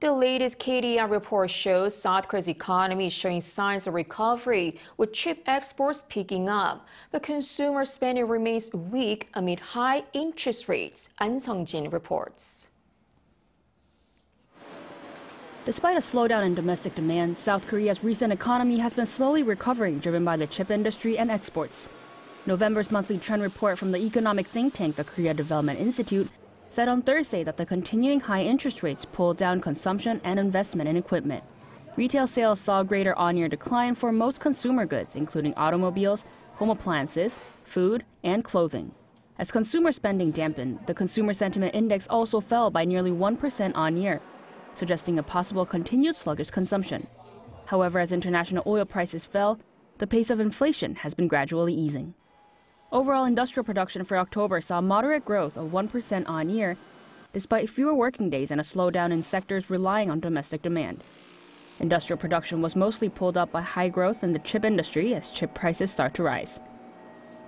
The latest KDI report shows South Korea's economy is showing signs of recovery, with chip exports picking up. But consumer spending remains weak amid high interest rates, Ahn Sung-jin reports. Despite a slowdown in domestic demand, South Korea's recent economy has been slowly recovering, driven by the chip industry and exports. November's monthly trend report from the economic think tank, the Korea Development Institute, said on Thursday that the continuing high interest rates pulled down consumption and investment in equipment. Retail sales saw a greater on-year decline for most consumer goods, including automobiles, home appliances, food, and clothing. As consumer spending dampened, the Consumer Sentiment Index also fell by nearly 1% on-year, suggesting a possible continued sluggish consumption. However, as international oil prices fell, the pace of inflation has been gradually easing. Overall industrial production for October saw moderate growth of 1% on-year, despite fewer working days and a slowdown in sectors relying on domestic demand. Industrial production was mostly pulled up by high growth in the chip industry as chip prices start to rise.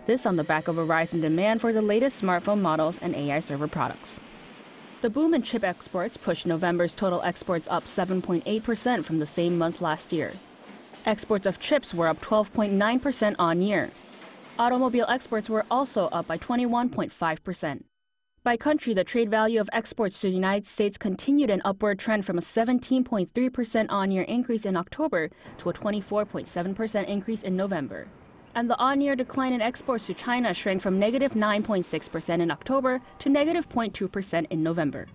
This on the back of a rise in demand for the latest smartphone models and AI server products. The boom in chip exports pushed November's total exports up 7.8% from the same month last year. Exports of chips were up 12.9% on-year. Automobile exports were also up by 21.5%. By country, the trade value of exports to the United States continued an upward trend from a 17.3% on-year increase in October to a 24.7% increase in November. And the on-year decline in exports to China shrank from negative 9.6% in October to negative 0.2% in November.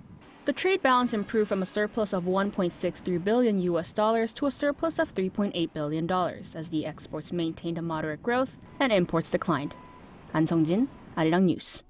The trade balance improved from a surplus of $1.63 billion to a surplus of $3.8 billion as the exports maintained a moderate growth and imports declined. Ahn Sung-jin, Arirang News.